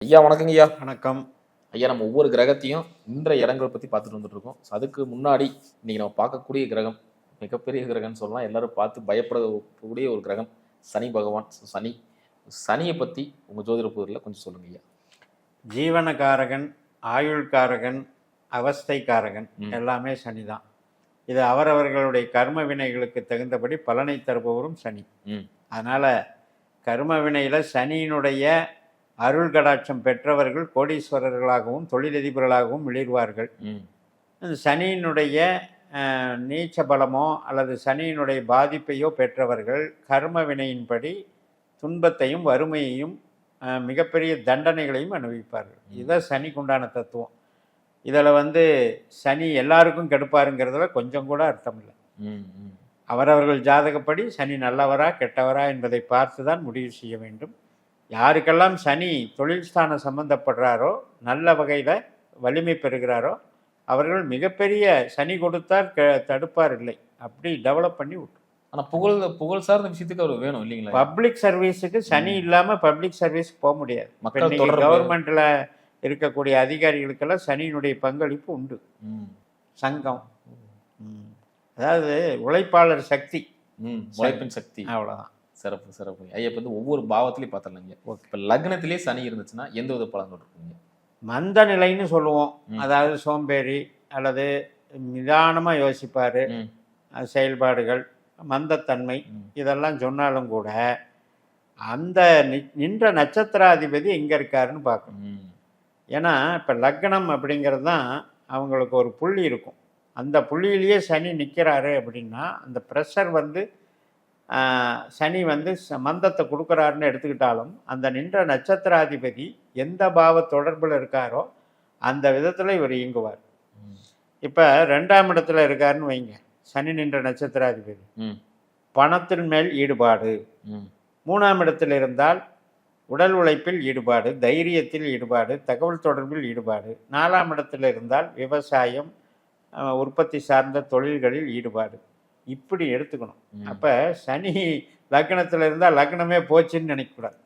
ஐயா வணக்கங்க ஐயா. வணக்கம் ஐயா. நம்ம ஒவ்வொரு கிரகத்தையும் இன்றைய இடங்களை பற்றி பார்த்துட்டு வந்துட்டு இருக்கோம். அதுக்கு முன்னாடி இன்னைக்கு நம்ம பார்க்கக்கூடிய கிரகம் மிகப்பெரிய கிரகம்னு சொல்லலாம். எல்லாரும் பார்த்து பயப்படக்கூடிய ஒரு கிரகம் சனி பகவான். சனி சனியை பற்றி உங்கள் ஜோதிட புதிரில் கொஞ்சம் சொல்லுங்க ஐயா. ஜீவனகாரகன், ஆயுள்காரகன், அவஸ்தைக்காரகன் எல்லாமே சனி தான். இது அவரவர்களுடைய கர்ம வினைகளுக்கு தகுந்தபடி பலனை தருபவரும் சனி. அதனால் கர்ம வினையில் சனியினுடைய அருள் கடாட்சம் பெற்றவர்கள் கோடீஸ்வரர்களாகவும் தொழிலதிபர்களாகவும் மிளிர்வார்கள். சனியினுடைய நீச்ச பலமோ அல்லது சனியினுடைய பாதிப்பையோ பெற்றவர்கள் கர்ம வினையின்படி துன்பத்தையும் வறுமையையும் மிகப்பெரிய தண்டனைகளையும் அனுபவிப்பார்கள். இதுதான் சனிக்கு உண்டான தத்துவம். இதில் சனி எல்லாருக்கும் கெடுப்பாருங்கிறதுல கொஞ்சம் கூட அர்த்தம் இல்லை. அவரவர்கள் ஜாதகப்படி சனி நல்லவரா கெட்டவரா என்பதை பார்த்து தான் முடிவு செய்ய வேண்டும். யாருக்கெல்லாம் சனி தொழில் ஸ்தானம் சம்பந்தப்படுறாரோ, நல்ல வகையில் வலிமை பெறுகிறாரோ, அவர்கள் மிகப்பெரிய சனி கொடுத்தார் தடுப்பார் இல்லை, அப்படி டெவலப் பண்ணி விட்டு. ஆனால் புகழ் சார்ந்த விஷயத்துக்கு அவர் வேணும் இல்லைங்களா? பப்ளிக் சர்வீஸுக்கு சனி இல்லாமல் பப்ளிக் சர்வீஸுக்கு போக முடியாது. கவர்மெண்ட்டில் இருக்கக்கூடிய அதிகாரிகளுக்கெல்லாம் சனியினுடைய பங்களிப்பு உண்டு. சங்கம், அதாவது உழைப்பாளர் சக்தி, உழைப்பின் சக்தி, அவ்வளோதான். சிறப்பு சிறப்பு ஐயா. இப்போ ஒவ்வொரு பாவத்திலையும் பார்த்தலாங்க. இப்போ லக்னத்திலேயே சனி இருந்துச்சுன்னா எந்த வித பலன்கள் இருக்குங்க? மந்த நிலைன்னு சொல்லுவோம். அதாவது சோம்பேறி அல்லது நிதானமாக யோசிப்பார், செயல்பாடுகள், மந்தத்தன்மை, இதெல்லாம் சொன்னாலும் கூட அந்த நின்ற நட்சத்திராதிபதி எங்கே இருக்காருன்னு பார்க்கணும். ஏன்னா இப்போ லக்னம் அப்படிங்கிறது தான் அவங்களுக்கு ஒரு புள்ளி இருக்கும். அந்த புள்ளியிலேயே சனி நிற்கிறாரு அப்படின்னா அந்த ப்ரெஷர் சனி மந்தத்தை கொடுக்குறாருன்னு எடுத்துக்கிட்டாலும் அந்த நின்ற நட்சத்திராதிபதி எந்த பாவ தொடர்பில் இருக்காரோ அந்த விதத்தில் இவர் இயங்குவார். இப்போ 2ஆம் இடத்துல இருக்காருன்னு வைங்க, சனி நின்ற நட்சத்திராதிபதி, பணத்தின் மேல் ஈடுபாடு. 3ஆம் இடத்தில் இருந்தால் உடல் உழைப்பில் ஈடுபாடு, தைரியத்தில் ஈடுபாடு, தகவல் தொடர்பில் ஈடுபாடு. 4ஆம் இடத்தில் இருந்தால் விவசாயம், உற்பத்தி சார்ந்த தொழில்களில் ஈடுபாடு. இப்படி எடுத்துக்கணும். அப்போ சனி லக்னத்தில் இருந்தால் லக்னமே போச்சுன்னு நினைக்கக்கூடாது.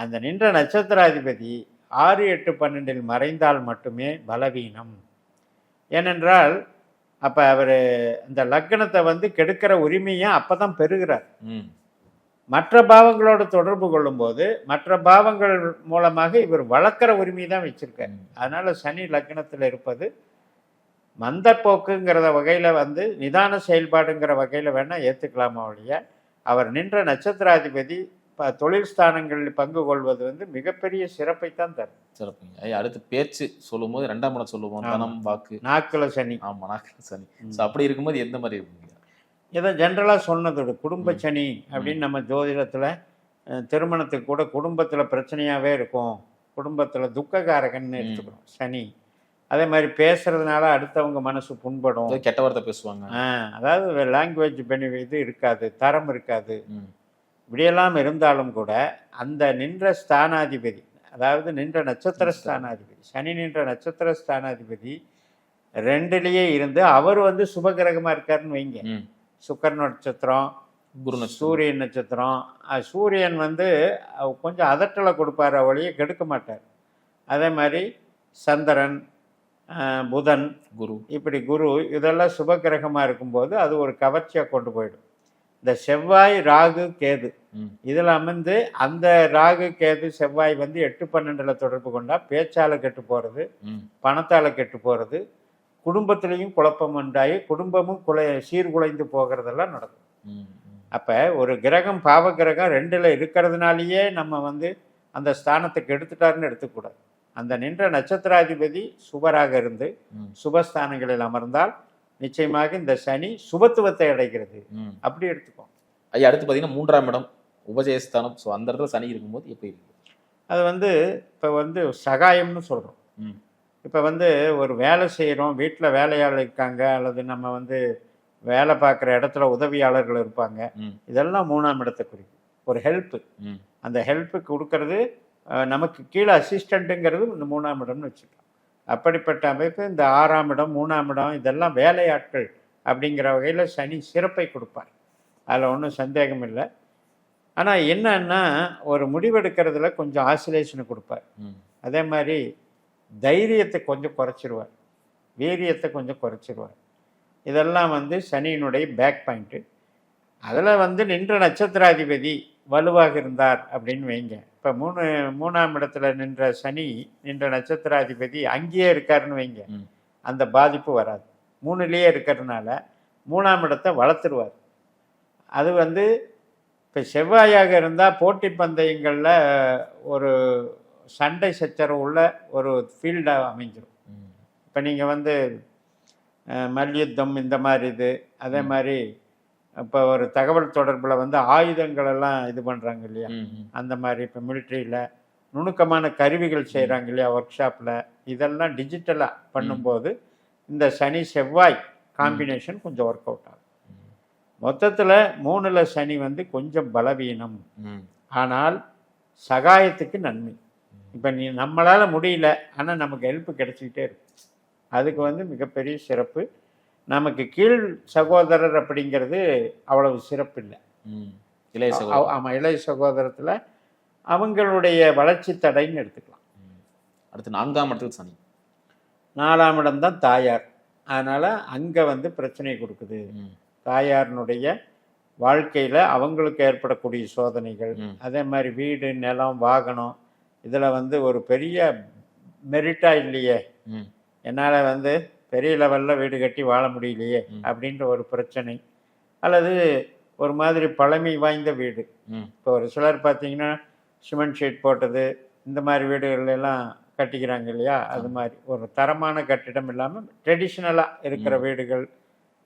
அந்த நின்ற நட்சத்திராதிபதி 6, 8, 12 மறைந்தால் மட்டுமே பலவீனம். ஏனென்றால் அப்போ அவர் அந்த லக்னத்தை கெடுக்கிற உரிமையை அப்போ தான் பெறுகிறார். மற்ற பாவங்களோடு தொடர்பு கொள்ளும்போது மற்ற பாவங்கள் மூலமாக இவர் வளர்க்குற உரிமையை தான் வச்சிருக்கார். அதனால சனி லக்னத்தில் இருப்பது மந்தப்போக்குங்கிற வகையில் நிதான செயல்பாடுங்கிற வகையில் வேணால் ஏற்றுக்கலாமா ஒழிய, அவர் நின்ற நட்சத்திராதிபதி தொழில் ஸ்தானங்களில் பங்கு கொள்வது மிகப்பெரிய சிறப்பை தான் தரும். சிறப்புங்க. அடுத்து பேச்சு சொல்லும் போது 2ஆம் இடம் சொல்லுவோம், தனம், வாக்கு, நாக்குல சனி. ஆமாம், நாக்குல சனி. அப்படி இருக்கும்போது எந்த மாதிரி இருக்குங்க? இதை ஜென்ரலாக சொன்னதோட குடும்ப சனி அப்படின்னு நம்ம ஜோதிடத்தில் திருமணத்துக்கு கூட குடும்பத்தில் பிரச்சனையாகவே இருக்கும், குடும்பத்தில் துக்ககாரகன்னு எடுத்துக்கணும் சனி. அதே மாதிரி பேசுறதுனால அடுத்தவங்க மனசு புண்படும், கெட்ட வார்த்தை பேசுவாங்க. அதாவது லாங்குவேஜ் இது இருக்காது, தரம் இருக்காது. இப்படியெல்லாம் இருந்தாலும் கூட அந்த நின்ற ஸ்தானாதிபதி, அதாவது நின்ற நட்சத்திர ஸ்தானாதிபதி, சனி நின்ற நட்சத்திர ஸ்தானாதிபதி 2லேயே இருந்து அவர் சுபகிரகமாக இருக்காருன்னு வைங்க. சுக்கர நட்சத்திரம், சூரியன் நட்சத்திரம். சூரியன் கொஞ்சம் அதட்டலை கொடுப்பார், ஒழிய கெடுக்க மாட்டார். அதே மாதிரி சந்திரன், புதன், குரு, இப்படி குரு இதெல்லாம் சுபகிரகமாக இருக்கும்போது அது ஒரு கவர்ச்சியாக கொண்டு போயிடும். இந்த செவ்வாய், ராகு, கேது இதில் அந்த ராகு, கேது, செவ்வாய் 8, 12 தொடர்பு கொண்டால் பேச்சால் கெட்டு போகிறது, பணத்தால் கெட்டு போகிறது, குடும்பத்திலையும் குழப்பம் உண்டாகி குடும்பமும் சீர்குலைந்து போகிறதெல்லாம் நடக்கும். அப்போ ஒரு கிரகம் பாவ கிரகம் 2ல் இருக்கிறதுனாலேயே நம்ம அந்த ஸ்தானத்துக்கு எடுத்துட்டாருன்னு எடுத்துக்கூடாது. அந்த நின்ற நட்சத்திராதிபதி சுபராக இருந்து சுபஸ்தானங்களில் அமர்ந்தால் நிச்சயமாக இந்த சனி சுபத்துவத்தை அடைகிறது. அப்படி எடுத்துக்கோம் ஐயா. அடுத்து பார்த்தீங்கன்னா 3ஆம் இடம் உபஜயஸ்தானம். ஸோ அந்த இடத்துல சனி இருக்கும்போது எப்படி இருக்கு? அது இப்போ சகாயம்னு சொல்கிறோம். இப்போ ஒரு வேலை செய்கிறோம், வீட்டில் வேலையாளர் இருக்காங்க, அல்லது நம்ம வேலை பார்க்குற இடத்துல உதவியாளர்கள் இருப்பாங்க. இதெல்லாம் 3ஆம் இடத்தை குறிக்கும். ஒரு ஹெல்ப்பு, அந்த ஹெல்ப்புக்கு கொடுக்கறது நமக்கு கீழே அசிஸ்டண்ட்டுங்கிறது இந்த 3ஆம் இடம்னு வச்சுக்கலாம். அப்படிப்பட்ட அமைப்பு இந்த 6ஆம் இடம், 3ஆம் இடம் இதெல்லாம் வேலையாட்கள் அப்படிங்கிற வகையில் சனி சிறப்பை கொடுப்பார். அதில் ஒன்றும் சந்தேகம் இல்லை. ஆனால் என்னன்னா ஒரு முடிவெடுக்கிறதுல கொஞ்சம் ஆசிலேஷனை கொடுப்பார். அதே மாதிரி தைரியத்தை கொஞ்சம் குறைச்சிருவார், வீரியத்தை கொஞ்சம் குறைச்சிருவார். இதெல்லாம் வந்து சனியினுடைய பேக் பாயிண்ட்டு. அதில் வந்து நின்ற நட்சத்திராதிபதி வலுவாக இருந்தார் அப்படின்னு வைங்க. இப்போ மூணாம் இடத்துல நின்ற சனி, நின்ற நட்சத்திராதிபதி அங்கேயே இருக்காருன்னு வைங்க, அந்த பாதிப்பு வராது. 3லேயே இருக்கிறதுனால 3ஆம் இடத்தை வளர்த்துருவார். அது வந்து இப்போ செவ்வாயாக இருந்தால் போட்டி பந்தயங்களில் ஒரு சண்டை சச்சரவு உள்ள ஒரு ஃபீல்டாக அமைஞ்சிடும். இப்போ நீங்கள் வந்து மல்யுத்தம் இந்த மாதிரி இது, அதே மாதிரி இப்போ ஒரு தகவல் தொடர்பில் வந்து ஆயுதங்கள் எல்லாம் இது பண்ணுறாங்க இல்லையா, அந்த மாதிரி இப்போ மிலிட்ரியில் நுணுக்கமான கருவிகள் செய்கிறாங்க இல்லையா ஒர்க் ஷாப்பில், இதெல்லாம் டிஜிட்டலாக பண்ணும்போது இந்த சனி செவ்வாய் காம்பினேஷன் கொஞ்சம் ஒர்க் அவுட் ஆகும். மொத்தத்தில் 3ல் சனி வந்து கொஞ்சம் பலவீனம், ஆனால் சகாயத்துக்கு நன்மை. இப்போ நம்மளால் முடியல, ஆனால் நமக்கு ஹெல்ப் கிடைச்சிக்கிட்டே இருக்கும். அதுக்கு வந்து மிகப்பெரிய சிறப்பு. நமக்கு கீழ் சகோதரர் அப்படிங்கிறது அவ்வளவு சிறப்பு இல்லை. ஆமாம், இளைய சகோதரத்தில் அவங்களுடைய வளர்ச்சி தடைன்னு எடுத்துக்கலாம். அடுத்து 4ஆம் இடத்துல சனி. 4ஆம் இடம் தான் தாயார். அதனால் அங்கே வந்து பிரச்சனை கொடுக்குது. தாயாரினுடைய வாழ்க்கையில் அவங்களுக்கு ஏற்படக்கூடிய சோதனைகள், அதே மாதிரி வீடு நிலம் வாகனம், இதில் வந்து ஒரு பெரிய மெரிட்டாக இல்லையே, என்னால் வந்து பெரிய லெவலில் வீடு கட்டி வாழ முடியலையே அப்படின்ற ஒரு பிரச்சனை, அல்லது ஒரு மாதிரி பழமை வாய்ந்த வீடு. இப்போ ஒரு சிலர் பார்த்தீங்கன்னா சிமெண்ட் ஷீட் போட்டது இந்த மாதிரி வீடுகள் எல்லாம் கட்டிக்கிறாங்க இல்லையா, அது மாதிரி ஒரு தரமான கட்டிடம் இல்லாமல் ட்ரெடிஷ்னலாக இருக்கிற வீடுகள்,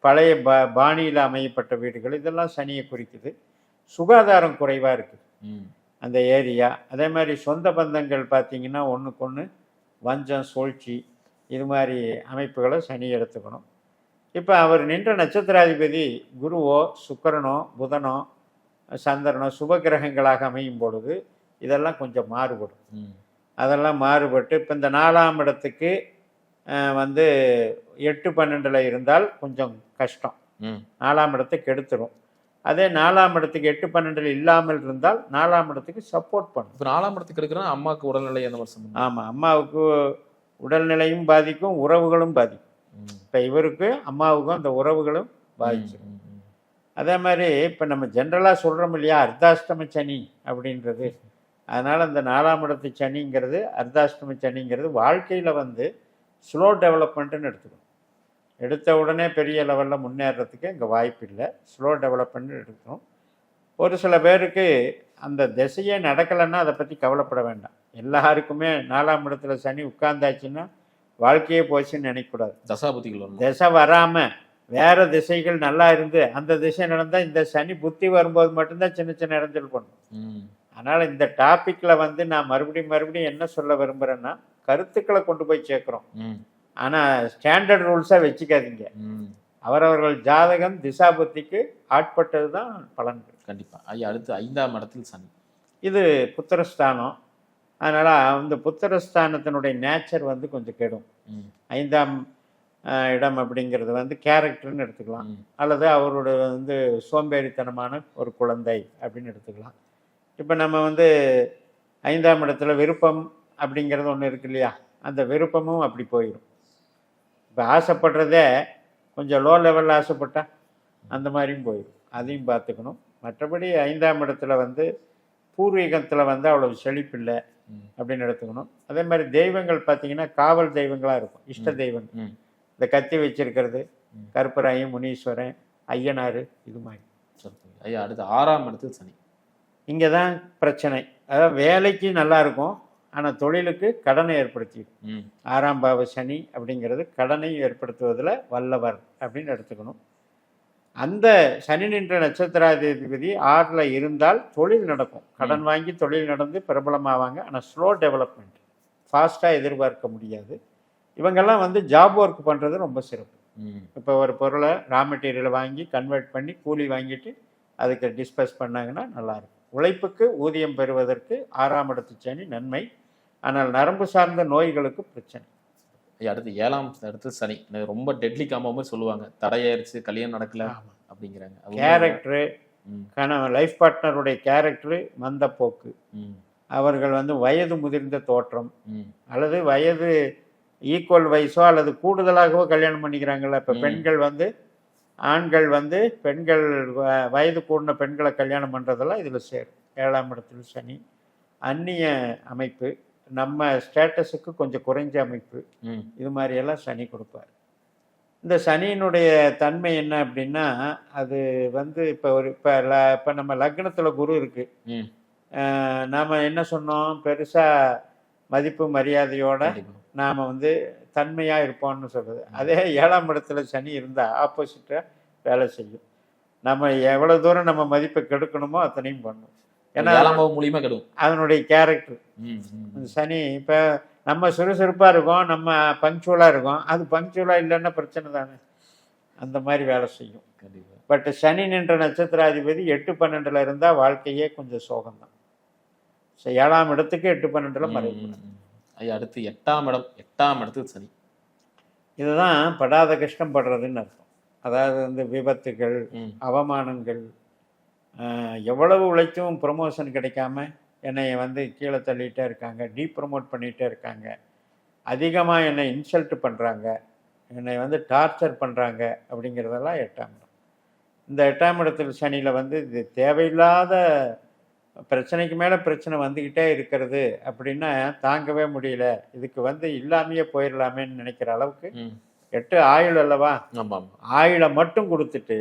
பழைய பாணியில் அமையப்பட்ட வீடுகள், இதெல்லாம் சனியை குறிக்குது. சுகாதாரம் குறைவாக இருக்குது அந்த ஏரியா. அதே மாதிரி சொந்த பந்தங்கள் பார்த்தீங்கன்னா ஒன்றுக்கு ஒன்று வஞ்சம் சூழ்ச்சி, இது மாதிரி அமைப்புகளை சனி எடுத்துக்கணும். இப்போ அவர் நின்ற நட்சத்திராதிபதி குருவோ சுக்கிரனோ புதனோ சந்திரனோ சுப கிரகங்களாக அமையும் பொழுது இதெல்லாம் கொஞ்சம் மாறுபடும். அதெல்லாம் மாறுபட்டு இப்போ இந்த 4ஆம் இடத்துக்கு வந்து 8-12 இருந்தால் கொஞ்சம் கஷ்டம், 4ஆம் இடத்தை கெடுத்துரும். அதே 4ஆம் இடத்துக்கு 8-12 இல்லாமல் இருந்தால் 4ஆம் இடத்துக்கு சப்போர்ட் பண்ணும். இப்போ 4ஆம் இடத்துக்கு எடுக்கிறோம், அம்மாவுக்கு உடல்நிலை அந்த மாதிரி. ஆமாம், அம்மாவுக்கு உடல்நிலையும் பாதிக்கும், உறவுகளும் பாதிக்கும். இப்போ இவருக்கு அம்மாவுக்கும் அந்த உறவுகளும் பாதிச்சிடும். அதே மாதிரி இப்போ நம்ம ஜென்ரலாக சொல்கிறோம் இல்லையா அர்த்தாஷ்டம சனி அப்படின்றது, அதனால் அந்த 4ஆம் இடத்து சனிங்கிறது அர்த்தாஷ்டம சனிங்கிறது வாழ்க்கையில் வந்து ஸ்லோ டெவலப்மெண்ட்டுன்னு எடுத்துக்கணும். எடுத்த உடனே பெரிய லெவலில் முன்னேறதுக்கு இங்கே வாய்ப்பு இல்லை, ஸ்லோ டெவலப்மெண்ட்னு எடுக்கணும். ஒரு சில பேருக்கு அந்த திசையே நடக்கலைன்னா அதை பற்றி கவலைப்பட வேண்டாம். எல்லாருக்குமே 4ஆம் இடத்துல சனி உட்கார்ந்தாச்சுன்னா வாழ்க்கையே போச்சுன்னு நினைக்கக்கூடாது. தசாபுத்திகள் திசை வராமல் வேறு திசைகள் நல்லா இருந்து அந்த திசை நடந்தால் இந்த சனி புத்தி வரும்போது மட்டும்தான் சின்ன சின்ன இடைஞ்சல் பண்ணும். அதனால் இந்த டாப்பிக்கில் வந்து நான் மறுபடியும் என்ன சொல்ல விரும்புகிறேன்னா, கருத்துக்களை கொண்டு போய் சேர்க்குறோம், ஆனால் ஸ்டாண்டர்ட் ரூல்ஸாக வச்சுக்காதீங்க. அவரவர்கள் ஜாதகம் திசாபுத்திக்கு ஆட்பட்டது தான் பலன்கள். கண்டிப்பாக. ஐயா, அடுத்து 5ஆம் இடத்தில் சனி. இது புத்திரஸ்தானம். அதனால் இந்த புத்திரஸ்தானத்தினுடைய நேச்சர் வந்து கொஞ்சம் கெடும். 5ஆம் இடம் அப்படிங்கிறது வந்து கேரக்டர்னு எடுத்துக்கலாம், அல்லது அவரோட வந்து சோம்பேறித்தனமான ஒரு குழந்தை அப்படின்னு எடுத்துக்கலாம். இப்போ நம்ம வந்து 5ஆம் இடத்துல விருப்பம் அப்படிங்கிறது ஒன்று இருக்கு இல்லையா, அந்த விருப்பமும் அப்படி போயிடும். இப்போ ஆசைப்படுறதே கொஞ்சம் லோ லெவலில் ஆசைப்பட்டா அந்த மாதிரியும் போயிடும், அதையும் பார்த்துக்கணும். மற்றபடி 5ஆம் இடத்துல வந்து பூர்வீகத்தில் வந்து அவ்வளோ செழிப்பில்லை அப்படின்னு எடுத்துக்கணும். அதே மாதிரி தெய்வங்கள் பார்த்தீங்கன்னா காவல் தெய்வங்களாக இருக்கும், இஷ்ட தெய்வங்கள். இந்த கத்தி வச்சிருக்கிறது கருப்பராயன், முனீஸ்வரன், ஐயனார், இது மாதிரி. ஐயா, அடுத்து 6ஆம் இடத்தில் சனி. இங்கே தான் பிரச்சனை. அதாவது வேலைக்கு நல்லா இருக்கும், ஆனால் தொழிலுக்கு கடனை ஏற்படுத்திடும். 6ஆம் பாவ சனி அப்படிங்கிறது கடனை ஏற்படுத்துவதில் வல்லவர் அப்படின்னு எடுத்துக்கணும். அந்த சனி நின்ற நட்சத்திராதிபதி 6ல் இருந்தால் தொழில் நடக்கும், கடன் வாங்கி தொழில் நடந்து பிரபலமாவாங்க. ஆனால் ஸ்லோ டெவலப்மெண்ட், ஃபாஸ்ட்டாக எதிர்பார்க்க முடியாது. இவங்கெல்லாம் வந்து ஜாப் ஒர்க் பண்ணுறது ரொம்ப சிறப்பு. இப்போ ஒரு பொருளை ரா மெட்டீரியலை வாங்கி கன்வெர்ட் பண்ணி கூலி வாங்கிட்டு அதுக்கு டிஸ்பஸ் பண்ணாங்கன்னா நல்லாயிருக்கும். உழைப்புக்கு ஊதியம் பெறுவதற்கு 6ஆம் இடத்து சனி நன்மை, ஆனால் நரம்பு சார்ந்த நோய்களுக்கு பிரச்சனை. அடுத்து 7ஆம் இடத்துல சனி. ரொம்ப டெட்லி காம்பாமல் சொல்லுவாங்க, தடையாயிருச்சு, கல்யாணம் நடக்கல அப்படிங்கிறாங்க. கேரக்டரு, லைஃப் பார்ட்னருடைய கேரக்டரு மந்த போக்கு, அவர்கள் வந்து வயது முதிர்ந்த தோற்றம் ம். அல்லது வயது ஈக்குவல் வயசோ அல்லது கூடுதலாகவோ கல்யாணம் பண்ணிக்கிறாங்கல்ல. இப்போ பெண்கள் வந்து ஆண்கள் வந்து பெண்கள் வயது கூடின பெண்களை கல்யாணம் பண்ணுறதெல்லாம் இதில் சேரும். 7ஆம் இடத்தில் சனி. அந்நிய அமைப்பு, நம்ம ஸ்டேட்டஸுக்கு கொஞ்சம் குறைஞ்ச அமைப்பு, ம். இது மாதிரியெல்லாம் சனி கொடுப்பார். இந்த சனியினுடைய தன்மை என்ன அப்படின்னா, அது வந்து இப்போ நம்ம லக்னத்தில் குரு இருக்கு. ம். நாம் என்ன சொன்னோம், பெருசாக மதிப்பு மரியாதையோட கண்டிப்பா. நாம் வந்து தன்மையாக இருப்போம்னு சொல்கிறது. அதே 7ஆம் இடத்துல சனி இருந்தால் ஆப்போசிட்டாக வேலை செய்யும். நம்ம எவ்வளோ தூரம் நம்ம மதிப்பை கெடுக்கணுமோ அத்தனையும் பண்ணும். ஏன்னா 7ஆம் பாவம் மூலியமா கெடும். அதனுடைய கேரக்டர். ம். ம். சனி இப்போ நம்ம சுறுசுறுப்பாக இருக்கோம், நம்ம பங்க்சுவலாக இருக்கோம், அது பங்க்சுவலாக இல்லைன்னா பிரச்சனை தானே. அந்த மாதிரி வேலை செய்யும். கண்டிப்பா. பட் சனி நின்ற நட்சத்திராதிபதி 8-12 இருந்தால் வாழ்க்கையே கொஞ்சம் சோகம்தான். 7ஆம் இடத்துக்கு 8-12 மறைவு. ஐயா அடுத்து 8ஆம் இடம். 8ஆம் இடத்துக்கு சனி. இதுதான் படாத கஷ்டம் படுறதுன்னு அர்த்தம். அதாவது வந்து விபத்துகள், ம். அவமானங்கள், எவ்வளவு உழைச்சும் ப்ரொமோஷன் கிடைக்காம என்னை வந்து கீழே தள்ளிகிட்டே இருக்காங்க, டீப்ரமோட் பண்ணிகிட்டே இருக்காங்க, அதிகமாக என்னை இன்சல்ட் பண்ணுறாங்க, என்னை வந்து டார்ச்சர் பண்ணுறாங்க அப்படிங்கிறதெல்லாம் 8ஆம் இடம். இந்த 8ஆம் இடத்தில் சனியில் வந்து இது தேவையில்லாத பிரச்சனைக்கு மேலே பிரச்சனை வந்துக்கிட்டே இருக்கிறது அப்படின்னா தாங்கவே முடியல, இதுக்கு வந்து இல்லாமையே போயிடலாமேன்னு நினைக்கிற அளவுக்கு. 8 ஆயுள் அல்லவா, ஆமாம். ஆயுளை மட்டும் கொடுத்துட்டு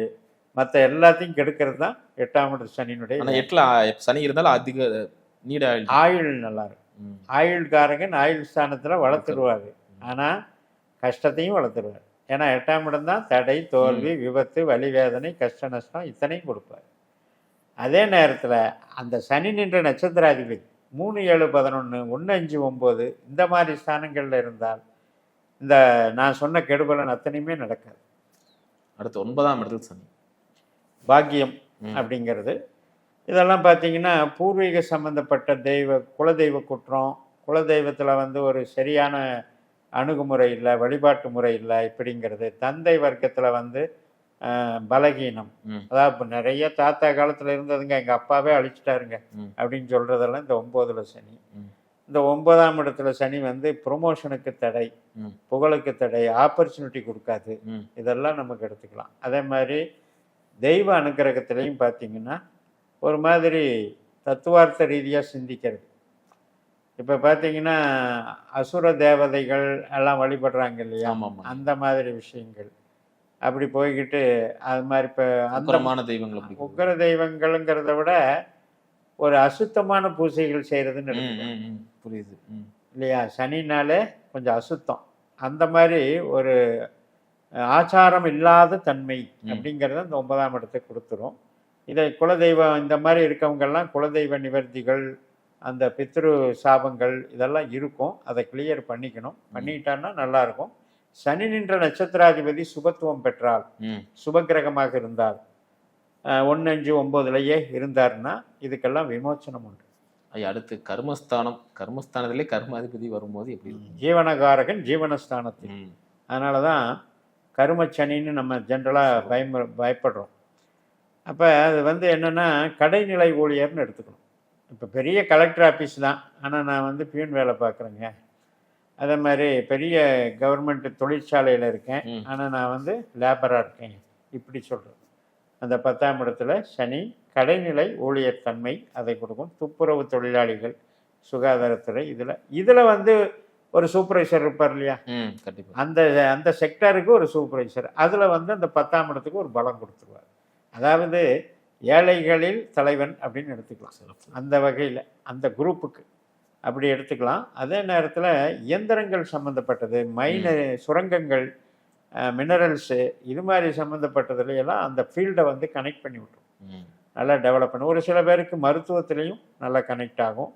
மற்ற எல்லாத்தையும் கெடுக்கிறது தான் 8ஆம் இட சனியினுடைய. ஆனால் 8ல் சனி இருந்தாலும் அதிக நீட ஆயுள் நல்லா இருக்கும். ஆயுள்காரங்கன் ஆயுள் ஸ்தானத்தில் வளர்த்துடுவார், ஆனால் கஷ்டத்தையும் வளர்த்துடுவார். ஏன்னா 8ஆம் இடம் தான் தடை, தோல்வி, விபத்து, வலி, வேதனை, கஷ்ட நஷ்டம் இத்தனையும் கொடுப்பார். அதே நேரத்தில் அந்த சனி நின்ற நட்சத்திராதிபதி 3, 7, 11, 1, 5, 9 இந்த மாதிரி ஸ்தானங்களில் இருந்தால் இந்த நான் சொன்ன கெடுபலன் அத்தனையுமே நடக்காது. அடுத்து 9ஆம் இடத்தில் சனி. பாக்கியம் அப்படிங்கிறது இதெல்லாம் பார்த்தீங்கன்னா பூர்வீக சம்பந்தப்பட்ட குலதெய்வ குற்றம், குலதெய்வத்தில் வந்து ஒரு சரியான அணுகுமுறை இல்லை, வழிபாட்டு முறை இல்லை இப்படிங்கிறது, தந்தை வர்க்கத்தில் வந்து பலகீனம், அதாவது இப்போ நிறைய தாத்தா காலத்தில் இருந்ததுங்க எங்கள் அப்பாவே அழிச்சிட்டாருங்க அப்படின்னு சொல்கிறதெல்லாம் இந்த 9ல் சனி. இந்த 9ஆம் இடத்துல சனி வந்து ப்ரொமோஷனுக்கு தடை, புகழுக்கு தடை, ஆப்பர்ச்சுனிட்டி கொடுக்காது, இதெல்லாம் நமக்கு எடுத்துக்கலாம். அதே மாதிரி தெய்வ அனுக்கிரகத்திலையும் பார்த்தீங்கன்னா ஒரு மாதிரி தத்துவார்த்த ரீதியாக சிந்திக்கிறது. இப்போ பார்த்தீங்கன்னா அசுர தேவதைகள் எல்லாம் வழிபடுறாங்க இல்லையா, அந்த மாதிரி விஷயங்கள் அப்படி போய்கிட்டு அது மாதிரி இப்போ அந்த தெய்வங்கள் உக்கிர தெய்வங்கள்ங்கிறத விட ஒரு அசுத்தமான பூஜைகள் செய்கிறதுன்னு புரியுது இல்லையா. சனினாலே கொஞ்சம் அசுத்தம், அந்த மாதிரி ஒரு ஆச்சாரம் இல்லாத தன்மை அப்படிங்கிறத இந்த 9ஆம் இடத்தை கொடுத்துரும். இதை குலதெய்வம் இந்த மாதிரி இருக்கவங்கெல்லாம் குலதெய்வ நிவர்த்திகள், அந்த பித்ரு சாபங்கள் இதெல்லாம் இருக்கும், அதை கிளியர் பண்ணிக்கணும். பண்ணிக்கிட்டான்னா நல்லாயிருக்கும். சனி நின்ற நட்சத்திராதிபதி சுபத்துவம் பெற்றால், சுபகிரகமாக இருந்தால், 1, 5, 9லேயே இருந்தாருன்னா இதுக்கெல்லாம் விமோச்சனம் உண்டு. அடுத்து கர்மஸ்தானம். கர்மஸ்தானத்திலே கர்மாதிபதி வரும்போது எப்படி? ஜீவனகாரகன் ஜீவனஸ்தானத்தில். அதனால தான் கருமச்சனின்னு நம்ம ஜென்ரலாக பயப்படுறோம். அப்போ அது வந்து என்னென்னா கடைநிலை ஊழியர்னு எடுத்துக்கணும். இப்போ பெரிய கலெக்டர் ஆஃபீஸ் தான், ஆனால் நான் வந்து பியூன் வேலை பார்க்குறேங்க. அதே மாதிரி பெரிய கவர்மெண்ட் தொழிற்சாலையில் இருக்கேன், ஆனால் நான் வந்து லேபராக இருக்கேன், இப்படி சொல்கிறது. அந்த 10ஆம் இடத்துல சனி கடைநிலை ஊழியர் தன்மை அதை கொடுக்கும். துப்புரவு தொழிலாளிகள், சுகாதாரத்துறை, இதில் வந்து ஒரு சூப்பர்வைசர் இருப்பார் இல்லையா, அந்த அந்த செக்டருக்கு ஒரு சூப்பர்வைசர், அதில் வந்து அந்த 10ஆம் இடத்துக்கு ஒரு பலம் கொடுத்துருவார். அதாவது ஏழைகளில் தலைவன் அப்படின்னு எடுத்துக்கலாம். அந்த வகையில் அந்த குரூப்புக்கு அப்படி எடுத்துக்கலாம். அதே நேரத்தில் இயந்திரங்கள் சம்மந்தப்பட்டது, சுரங்கங்கள், மினரல்ஸு, இது மாதிரி சம்மந்தப்பட்டதுலையெல்லாம் அந்த ஃபீல்டை வந்து கனெக்ட் பண்ணி விட்டுரும், நல்லா டெவலப் பண்ணும். ஒரு சில பேருக்கு மருத்துவத்திலையும் நல்லா கனெக்ட் ஆகும்.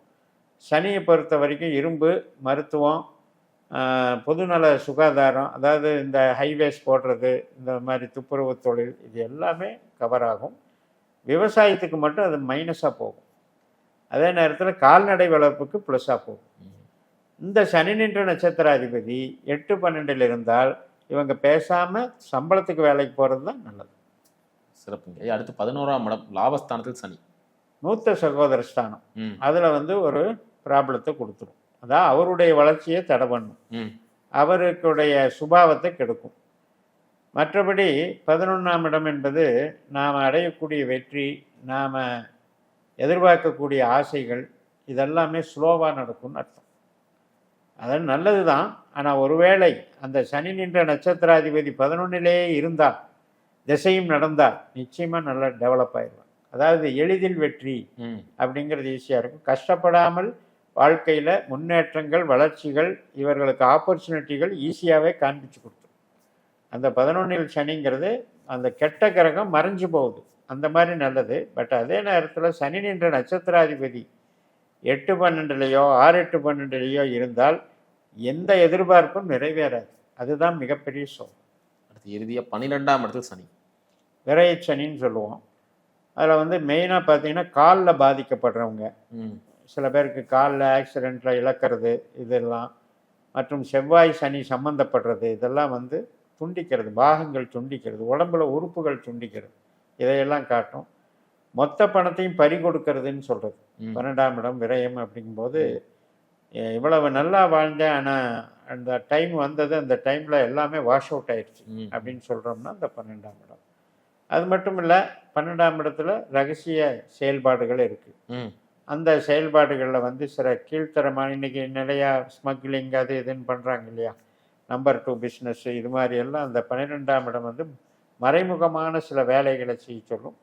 சனியை பொறுத்த வரைக்கும் இரும்பு, மருத்துவம், பொதுநல சுகாதாரம், அதாவது இந்த ஹைவேஸ் போடுறது, இந்த மாதிரி துப்புரவு தொழில், இது எல்லாமே கவர் ஆகும். விவசாயத்துக்கு மட்டும் அது மைனஸாக போகும். அதே நேரத்தில் கால்நடை வளர்ப்புக்கு ப்ளஸ்ஸாக போகும். இந்த சனி நின்ற நட்சத்திராதிபதி 8, 12 இருந்தால் இவங்க பேசாமல் சம்பளத்துக்கு வேலைக்கு போகிறது தான் நல்லது. சிறப்புங்க. அடுத்து 11ஆம் இடம் லாபஸ்தானத்தில் சனி. மூத்த சகோதர ஸ்தானம். ம் அதில் வந்து ஒரு ப்ராப்ளத்தை கொடுத்துரும். அதான் அவருடைய வளர்ச்சியை தடை பண்ணும், ம் அவருக்குடைய சுபாவத்தை கெடுக்கும். மற்றபடி 11ஆம் இடம் என்பது நாம் அடையக்கூடிய வெற்றி, நாம் எதிர்பார்க்கக்கூடிய ஆசைகள், இதெல்லாமே ஸ்லோவாக நடக்கும்னு அர்த்தம். அது நல்லது தான். ஆனால் ஒருவேளை அந்த சனி நின்ற நட்சத்திராதிபதி 11லேயே இருந்தால், திசையும் நடந்தால் நிச்சயமாக நல்லா டெவலப் ஆயிடுவாங்க. அதாவது எளிதில் வெற்றி ம் அப்படிங்கிறது ஈஸியாக இருக்கும். கஷ்டப்படாமல் வாழ்க்கையில் முன்னேற்றங்கள், வளர்ச்சிகள், இவர்களுக்கு ஆப்பர்ச்சுனிட்டிகள் ஈஸியாகவே காண்பிச்சு கொடுத்துரும். அந்த 11ல் சனிங்கிறது அந்த கெட்ட கிரகம் மறைஞ்சு போகுது, அந்த மாதிரி நல்லது. பட் அதே நேரத்தில் சனி நின்ற நட்சத்திராதிபதி 8-12லையோ 6-8-12லையோ இருந்தால் எந்த எதிர்பார்ப்பும் நிறைவேறாது. அதுதான் மிகப்பெரிய சோகம். அடுத்து இறுதியாக 12ஆம் இடத்துல சனி, விரைய சனின்னு சொல்லுவோம். அதில் வந்து மெயினாக பார்த்தீங்கன்னா காலில் பாதிக்கப்படுறவங்க, ம் சில பேருக்கு காலில் ஆக்சிடெண்ட்டில் இழக்கிறது, இதெல்லாம் மற்றும் செவ்வாய் சனி சம்மந்தப்படுறது, இதெல்லாம் வந்து துண்டிக்கிறது, பாகங்கள் துண்டிக்கிறது, உடம்புல உறுப்புகள் துண்டிக்கிறது, இதையெல்லாம் காட்டும். மொத்த பணத்தையும் பறி கொடுக்கறதுன்னு சொல்கிறது 12ஆம் இடம் விரயம். அப்படிங்கும்போது இவ்வளவு நல்லா வாழ்ந்தேன், ஆனால் அந்த டைம் வந்தது, அந்த டைமில் எல்லாமே வாஷ் அவுட் ஆயிடுச்சு அப்படின்னு சொல்கிறோம்னா அந்த 12ஆம் இடம். அது மட்டும் இல்லை, 12ஆம் இடத்துல ரகசிய செயல்பாடுகள் இருக்குது. அந்த செயல்பாடுகளில் வந்து சில கீழ்த்தரமான, இன்றைக்கி நிறையா ஸ்மக்லிங் அது இதுன்னு பண்ணுறாங்க இல்லையா, நம்பர் 2 பிஸ்னஸ்ஸு, இது மாதிரி எல்லாம் அந்த 12ஆம் இடம் வந்து மறைமுகமான சில வேலைகளை செய்ய சொல்லும்.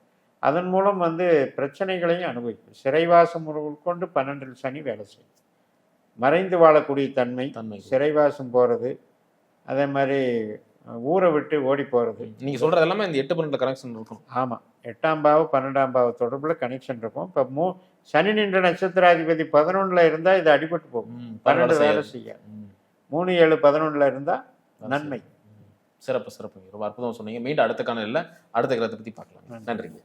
அதன் மூலம் வந்து பிரச்சனைகளையும் அனுபவிக்கும். சிறைவாசம் கொண்டு 12ல் சனி வேலை செய்யும். மறைந்து வாழக்கூடிய தன்மை, சிறைவாசம் போகிறது, அதே மாதிரி ஊரை விட்டு ஓடி போகிறது. நீங்கள் சொல்கிறது எல்லாமே இந்த 8-12 கனெக்ஷன் இருக்கும். ஆமாம், 8ஆம் பாவம் 12ஆம் பாவ தொடர்பில் கனெக்ஷன் இருக்கும். இப்போ சனி நின்ற நட்சத்திராதிபதி 11ல் இருந்தால் இது அடிபட்டு போகும், 12 வேலை செய்ய. 3-7-11ல் இருந்தால் நன்மை. சிறப்பு சிறப்பு, ரொம்ப அற்புதம் சொன்னீங்க. மீண்டும் அடுத்த காணொளியில் அடுத்த கிரகத்தை பற்றி பார்க்கலாம். நன்றிங்க.